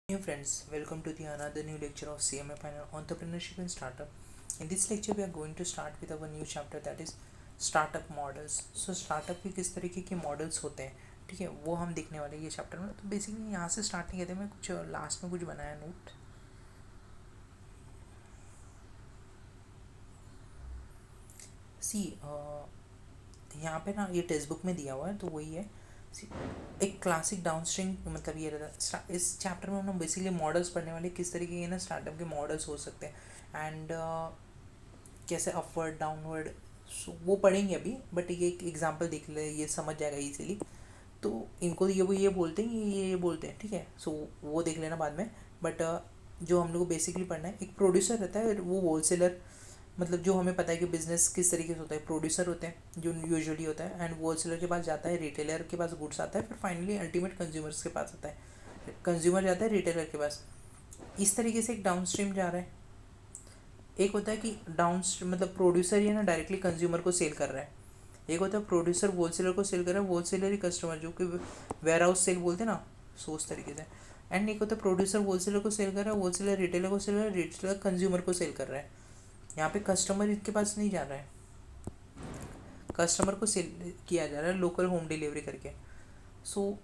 Hey friends, welcome to the another new lecture of CMA Final Entrepreneurship and Startup. In this lecture, we are going to start with our new chapter that is startup models. So startup के किस तरीके के models होते हैं, ठीक है, वो हम देखने वाले हैं ये चैप्टर में. तो बेसिकली यहाँ से स्टार्ट नहीं करते, मैं कुछ लास्ट में कुछ बनाया नोट. सी यहाँ पे ना ये टेक्स्ट बुक में दिया हुआ है तो वही है. See, एक क्लासिक डाउनस्ट्रीम मतलब ये रहता है. इस चैप्टर में हम बेसिकली मॉडल्स पढ़ने वाले किस तरीके के ना स्टार्टअप के मॉडल्स हो सकते हैं एंड कैसे अपवर्ड डाउनवर्ड. सो वो पढ़ेंगे अभी, बट ये एक एग्जांपल देख ले, ये समझ जाएगा इजीली. तो इनको ये वो ये बोलते हैं, ये बोलते हैं, ठीक है. सो वो देख लेना बाद में. बट जो हम लोग को बेसिकली पढ़ना है, एक प्रोड्यूसर रहता है, वो होलसेलर, मतलब जो हमें पता है कि बिज़नेस किस तरीके से होता है. प्रोड्यूसर होते हैं जो यूजुअली होता है, एंड होलसेलर के पास जाता है, रिटेलर के पास गुड्स आता है, फिर फाइनली अल्टीमेट कंज्यूमर्स के पास आता है. कंज्यूमर जाता है रिटेलर के पास. इस तरीके से एक डाउन स्ट्रीम जा रहा है. एक होता है कि डाउन मतलब प्रोड्यूसर ही है ना डायरेक्टली कंज्यूमर को सेल कर रहा है. एक होता है प्रोड्यूसर होलसेलर को सेल कर रहा है, होलसेलर ही कस्टमर, जो कि वेयर हाउस सेल बोलते हैं ना, सो उस तरीके से. एंड एक होता है प्रोड्यूसर होलसेलर को सेल कर रहा है, होलसेलर रिटेलर को सेल कर रहा है, रिटेलर कंज्यूमर को सेल कर रहा है. यहाँ पे कस्टमर इसके पास नहीं जा रहा है, कस्टमर को सेल किया जा रहा है लोकल होम डिलीवरी करके. सो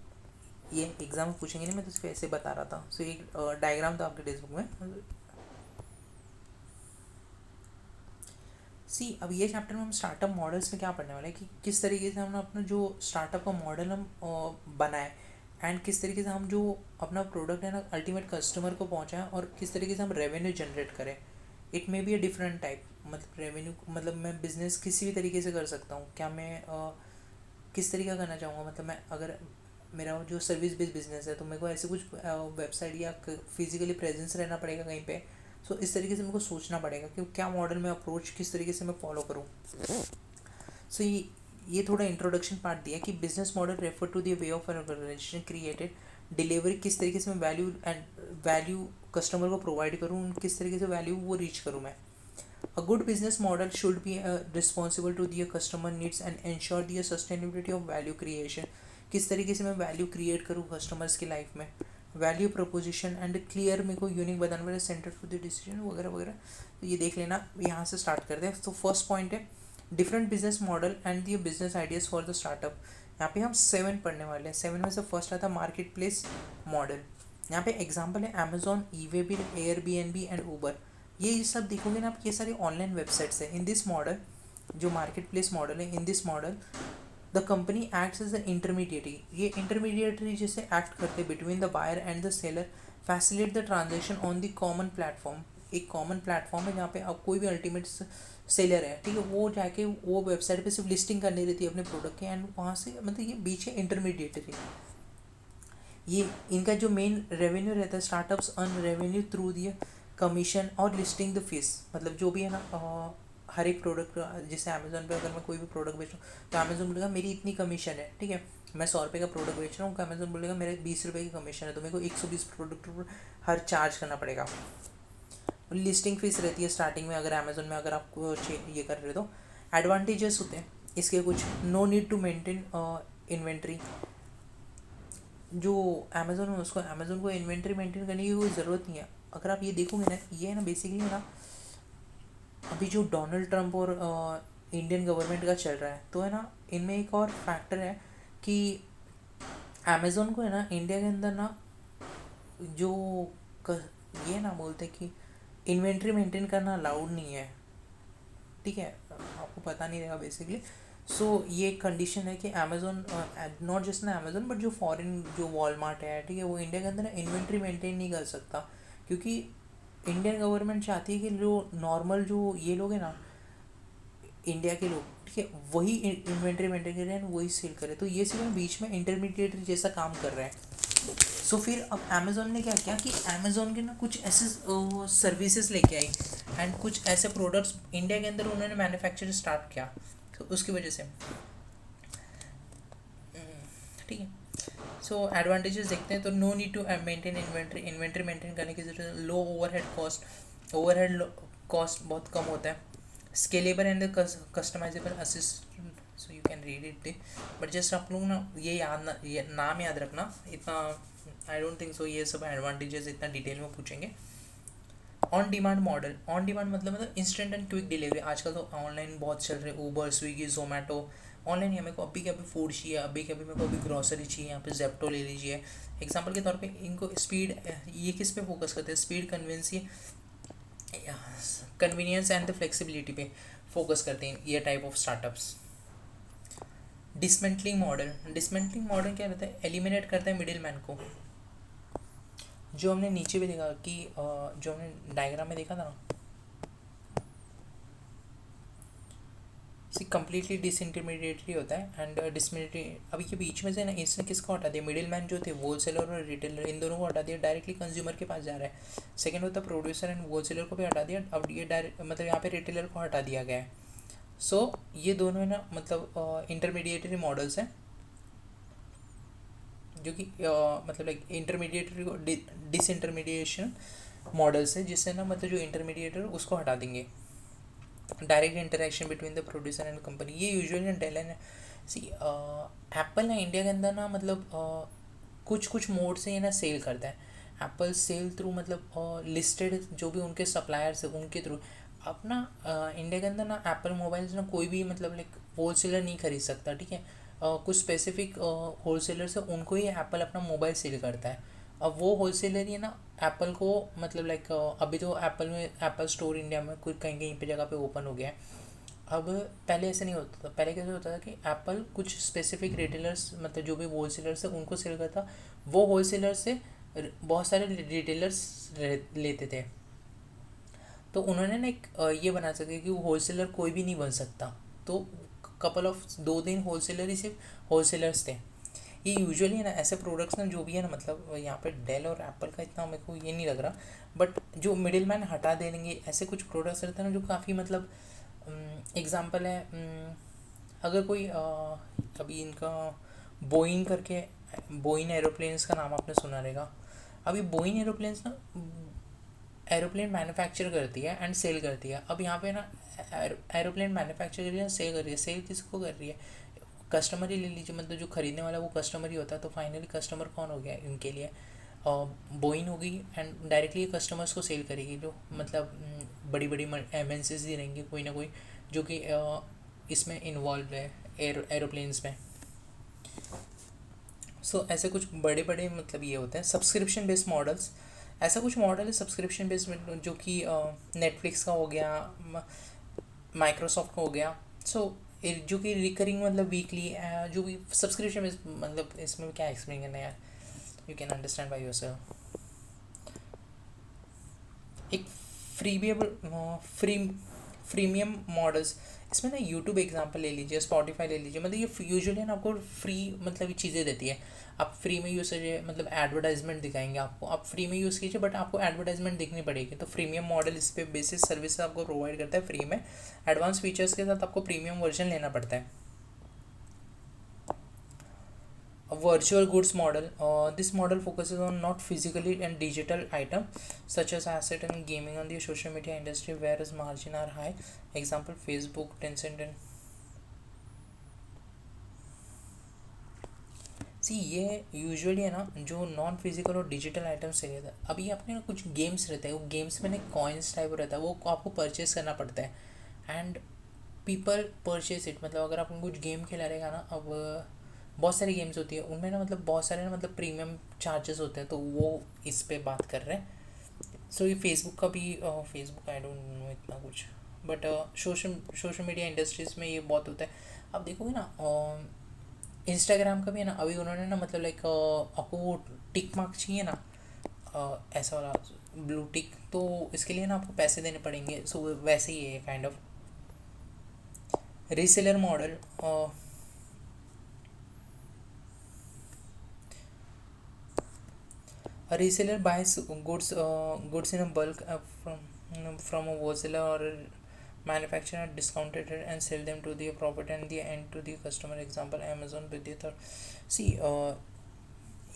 ये एग्जाम में पूछेंगे नहीं, मैं तो सिर्फ ऐसे बता रहा था. सो एक डायग्राम था आपके टेक्स्ट बुक में. सी अब ये चैप्टर में हम स्टार्टअप मॉडल्स में क्या पढ़ने वाले हैं कि किस तरीके से हमने अपना जो स्टार्टअप का मॉडल हम बनाए, एंड किस तरीके से हम जो अपना प्रोडक्ट है ना अल्टीमेट कस्टमर को पहुंचाएं, और किस तरीके से हम रेवेन्यू जनरेट करें. It may be a different type, मतलब रेवेन्यू, मतलब मैं बिज़नेस किसी भी तरीके से कर सकता हूँ. क्या मैं किस तरीके का करना चाहूँगा, मतलब मैं अगर मेरा जो सर्विस बेस्ड बिजनेस है तो मेरे को ऐसे कुछ वेबसाइट या फिजिकली प्रेजेंस रहना पड़ेगा कहीं पे. सो इस तरीके से मेरे को सोचना पड़ेगा कि क्या मॉडल में अप्रोच किस तरीके से मैं फॉलो करूँ. सो ये थोड़ा इंट्रोडक्शन पार्ट दिया कि business model refer to the way of an organisation created delivery, किस तरीके से मैं वैल्यू कस्टमर को प्रोवाइड करूँ, किस तरीके से वैल्यू वो रीच करूँ मैं. A good business model should be responsible to the customer needs and ensure the sustainability of value creation. किस तरीके से मैं वैल्यू क्रिएट करूँ कस्टमर्स की लाइफ में, वैल्यू प्रपोजिशन एंड क्लियर मेरे को यूनिक बताना पड़ेगा, सेंटर टू द डिसीजन वगैरह वगैरह. तो ये देख लेना, यहाँ से स्टार्ट करते हैं. तो फर्स्ट पॉइंट है different business model and the business ideas for the startup. यहाँ पे हम 7 पढ़ने वाले हैं. 7 में से फर्स्ट आता है मार्केट प्लेस मॉडल. यहाँ पे एग्जाम्पल है Amazon, e-way bill, Airbnb and Uber. ये सब देखोगे ना आप, ये सारी ऑनलाइन वेबसाइट्स है. इन दिस मॉडल, जो मार्केट प्लेस मॉडल है, in this model the company acts as the intermediary. ये इंटरमीडिएटरी जैसे एक्ट करते between the buyer and the seller, facilitate the transaction on the common platform. एक common platform है जहाँ पे आप कोई भी अल्टीमेट सेलर है, ठीक है, वो जाके वो वेबसाइट पे सिर्फ लिस्टिंग करनी रहती है अपने प्रोडक्ट की, एंड वहाँ से मतलब ये बीच है इंटरमीडिएटरी. ये इनका जो मेन रेवेन्यू रहता है, स्टार्टअप्स अर्न रेवेन्यू थ्रू दिया कमीशन और लिस्टिंग द फीस. मतलब जो भी है ना हर एक प्रोडक्ट, जैसे अमेजोन पे अगर मैं कोई भी प्रोडक्ट बेच रहा हूँ तो अमेजोन बोलेगा मेरी इतनी कमीशन है, ठीक है. मैं 100 रुपये का प्रोडक्ट बेच रहा हूँ, अमेजोन बोलेगा मेरे 20 रुपये की कमीशन है, तो मेरे को 120 प्रोडक्ट पर हर चार्ज करना पड़ेगा. लिस्टिंग फीस रहती है स्टार्टिंग में अगर अमेजोन में अगर आपको ये कर रहे हो तो. एडवांटेजेस होते हैं इसके कुछ. No need to maintain inventory. जो अमेज़ोन है उसको अमेज़ोन को इन्वेंट्री मेंटेन करने की कोई ज़रूरत नहीं है. अगर आप ये देखोगे ना, ये है ना बेसिकली है ना, अभी जो डोनाल्ड ट्रंप और इंडियन गवर्नमेंट का चल रहा है, तो है ना इनमें एक और फैक्टर है कि अमेज़ोन को है ना इंडिया के अंदर ना जो ये ना बोलते कि इन्वेंट्री मेंटेन करना अलाउड नहीं है, ठीक है. आपको पता नहीं रहेगा बेसिकली. सो ये एक कंडीशन है कि अमेज़ोन, नॉट जस्ट ना अमेज़ोन, बट जो फॉरेन जो वॉलमार्ट है, ठीक है, वो इंडिया के अंदर ना इन्वेंट्री मेंटेन नहीं कर सकता, क्योंकि इंडियन गवर्नमेंट चाहती है कि जो नॉर्मल जो ये लोग हैं ना इंडिया के लोग, ठीक है, वही इन्वेंट्री मेंटेन कर रहे हैं, वही सेल कर रहे हैं. तो ये सिर्फ बीच में इंटरमीडिएट जैसा काम कर रहे हैं. सो फिर अब अमेज़ोन ने क्या किया कि अमेज़ोन के ना कुछ ऐसे सर्विसेज लेके आई, एंड कुछ ऐसे प्रोडक्ट्स इंडिया के अंदर उन्होंने मैन्युफैक्चर स्टार्ट किया. तो उसकी वजह से ठीक है. सो एडवांटेजेस देखते हैं. तो no need to maintain inventory maintain करने की जरूरत. Low overhead cost, overhead cost बहुत कम होता है. Scalable and customisable assistant. So you can read it, but just आप लोग ना ये याद ना, ये नाम याद रखना, इतना आई डोंट थिंक सो ये सब एडवांटेजेस इतना डिटेल में पूछेंगे। On demand model, on demand मतलब इंस्टेंट एंड क्विक डिलीवरी। आजकल तो ऑनलाइन बहुत चल रहे हैं, ऊबर, स्विगी, जोमेटो। ऑनलाइन ही मेरे को अभी के अभी फूड चाहिए, अभी के अभी मेरे को अभी ग्रॉसरी चाहिए, यहाँ पे जेप्टो ले लीजिए एग्जांपल के तौर पे। इनको स्पीड, ये किस पे फोकस करते हैं, speed, convenience and the flexibility पे फोकस करते हैं ये type of startups. Dismantling model, dismantling model क्या रहता है, एलिमिनेट करता है मिडिल मैन को। जो हमने नीचे भी देखा कि जो हमने डायग्राम में देखा था ना, सी कम्प्लीटली डिसइंटरमीडिएटरी होता है एंड डिसमिलिटरी। अभी के बीच में से ना इसने किसको हटा दिया, मिडिल मैन जो थे, होलसेलर और रिटेलर, इन दोनों को हटा दिया, डायरेक्टली कंज्यूमर के पास जा रहा है। सेकंड होता है प्रोड्यूसर एंड होलसेलर को भी हटा दिया, अब ये डायरेक्ट मतलब यहाँ पे रिटेलर को हटा दिया गया है। सो ये दोनों है ना मतलब इंटरमीडिएटरी मॉडल्स हैं, जो कि मतलब लाइक इंटरमीडिएटरी को डिसइंटरमीडिएशन मॉडल्स है, जिससे ना मतलब जो इंटरमीडिएटर उसको हटा देंगे। Direct interaction between the producer and company, ये यूजुअली डेल है। सी एप्पल ना इंडिया के अंदर ना मतलब कुछ कुछ मोड से ये ना सेल करता है। एप्पल सेल थ्रू मतलब लिस्टेड जो भी उनके सप्लायर्स है उनके थ्रू। अपना इंडिया के अंदर ना एप्पल मोबाइल्स ना कोई भी मतलब लाइक होलसेलर नहीं खरीद सकता, ठीक है। कुछ स्पेसिफिक होलसेलर्स है, उनको ही एप्पल अपना मोबाइल सेल करता है। अब वो होलसेलर ही ना एप्पल को मतलब लाइक अभी तो एप्पल में एप्पल स्टोर इंडिया में कोई कहीं कहीं पे जगह पे ओपन हो गया है। अब पहले ऐसे नहीं होता था, पहले कैसे होता था कि एप्पल कुछ स्पेसिफिक रिटेलर्स मतलब जो भी होलसेलर्स है उनको सेल करता, वो होलसेलर से बहुत सारे रिटेलर्स लेते थे। तो उन्होंने ना एक ये बना सके कि वो होलसेलर कोई भी नहीं बन सकता। तो कपल ऑफ 2 दिन होलसेलर ही सिर्फ होलसेलर्स थे। ये यूजुअली है ना ऐसे प्रोडक्ट्स ना जो भी है ना मतलब यहाँ पे डेल और एप्पल का इतना मेरे को ये नहीं लग रहा, बट जो मिडिल मैन हटा देंगे ऐसे कुछ प्रोडक्ट्स रहते हैं ना जो काफ़ी मतलब एग्जांपल है। अगर कोई अभी इनका बोइंग करके, बोइंग एरोप्लेन्स का नाम आपने सुना रहेगा। अभी बोइंग एरोप्लेन्स ना एरोप्लेन मैन्युफैक्चर करती है एंड सेल करती है। अब यहाँ पे ना एरोप्लेन मैन्युफैक्चर कर रही है, सेल कर रही है। सेल किसको कर रही है, कस्टमर ही ले लीजिए, मतलब जो खरीदने वाला वो कस्टमर ही होता है। तो फाइनली कस्टमर कौन हो गया इनके लिए, बोइंग होगी एंड डायरेक्टली कस्टमर्स को सेल करेगी। जो मतलब बड़ी बड़ी एमएनसीज ही रहेंगी कोई ना कोई जो कि इसमें इन्वॉल्व है एरोप्लेन्स में। सो ऐसे कुछ बड़े बड़े मतलब ये होते हैं सब्सक्रिप्शन बेस्ड मॉडल्स। ऐसा कुछ मॉडल है सब्सक्रिप्शन बेस्ड जो कि नेटफ्लिक्स का हो गया, माइक्रोसॉफ्ट का हो गया। सो जो कि रिकरिंग मतलब वीकली जो भी सब्सक्रिप्शन बेस्ड मतलब इसमें क्या एक्सप्लेन करना है यार, you can understand by yourself. एक फ्रीबियबल फ्री फ्रीमियम मॉडल्स, इसमें ना यूट्यूब एग्जांपल ले लीजिए, स्पॉटिफाई ले लीजिए। मतलब ये यूजुअली ना आपको फ्री मतलब ये चीज़ें देती है। आप फ्री में यूज़ करिए, मतलब एडवर्टाइजमेंट दिखाएंगे आपको, आप फ्री में यूज़ कीजिए बट आपको एडवर्टाइजमेंट देखनी पड़ेगी। तो प्रीमियम मॉडल इस पे बेसिस सर्विस आपको प्रोवाइड करता है फ्री में, एडवांस फीचर्स के साथ आपको प्रीमियम वर्जन लेना पड़ता है। A virtual goods model. This model focuses on not physically and digital item such as asset and gaming on the social media industry, whereas margin are high. Example Facebook, Tencent and सी ये usually है ना जो non physical और digital items से रहता है। अभी अपने ना कुछ गेम्स रहते हैं, वो गेम्स में ना कॉइन्स टाइप रहता है, वो आपको परचेस करना पड़ता है एंड पीपल परचेस इट। मतलब अगर आपने कुछ गेम खेला रहेगा ना, अब बहुत सारी गेम्स होती है उनमें ना मतलब बहुत सारे ना मतलब प्रीमियम चार्जेस होते हैं, तो वो इस पे बात कर रहे हैं। सो ये फेसबुक का भी, फेसबुक आई डोंट नो इतना कुछ, but social social media industries में ये बहुत होता है। अब देखोगे ना इंस्टाग्राम का भी है ना, अभी उन्होंने ना मतलब लाइक आपको वो टिक मार्क चाहिए ना, ऐसा वाला ब्लू टिक, तो इसके लिए ना आपको पैसे देने पड़ेंगे। सो वैसे ही है kind of reseller model. A reseller buys goods in a bulk from a wholesaler or a manufacturer at discounted rate and sell them to the profit and the end to the customer. Example Amazon with the third. See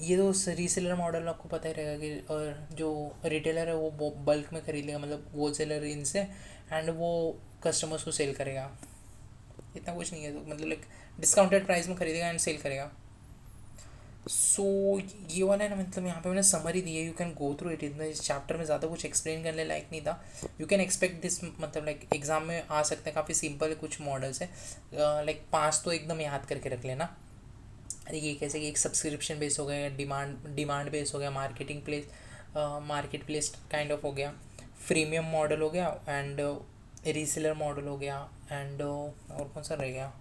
ये तो reseller model आपको पता ही रहेगा कि जो retailer है वो bulk में खरीद लेगा, मतलब होलसेलर इनसे, एंड वो कस्टमर्स को सेल करेगा। इतना कुछ नहीं है, तो मतलब लाइक डिस्काउंटेड प्राइस में खरीदेगा एंड सेल करेगा। सो ये वाला है ना, मतलब यहाँ पे मैंने समरी दी है, you can go through it. इस चैप्टर में ज़्यादा कुछ एक्सप्लेन करने लायक नहीं था। यू कैन एक्सपेक्ट दिस, मतलब लाइक एग्जाम में आ सकते हैं, काफ़ी सिंपल कुछ मॉडल्स है। लाइक 5 तो एकदम याद करके रख लेना। ये कैसे कि एक सब्सक्रिप्शन बेस हो गया, डिमांड बेस हो गया, मार्केट प्लेस काइंड ऑफ हो गया, फ्रीमियम मॉडल हो गया, एंड रीसेलर मॉडल हो गया, एंड और कौन सा रह गया,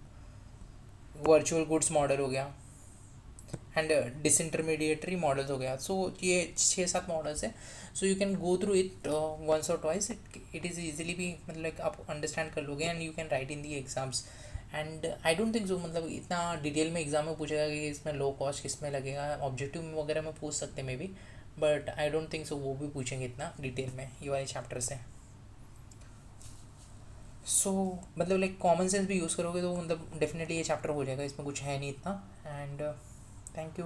वर्चुअल गुड्स मॉडल हो गया, एंड डिसइंटरमीडिएटरी मॉडल्स हो गया। सो ये 6-7 मॉडल्स है। So you can go through it once और ट्वाइस, इट इज़ ईजिली भी, मतलब like आप अंडरस्टैंड कर लोगे, and you can write in the exams. And I don't think so, मतलब इतना डिटेल में एग्जाम में पूछेगा कि इसमें लो कॉस्ट किस में लगेगा, ऑब्जेक्टिव में वगैरह में पूछ सकते may be, but I don't think सो वो भी पूछेंगे इतना डिटेल में ये वाले चैप्टर से। सो मतलब लाइक कॉमन सेंस भी यूज़ करोगे तो मतलब डेफिनेटली ये चैप्टर हो जाएगा, इसमें कुछ है नहीं इतना। And thank you.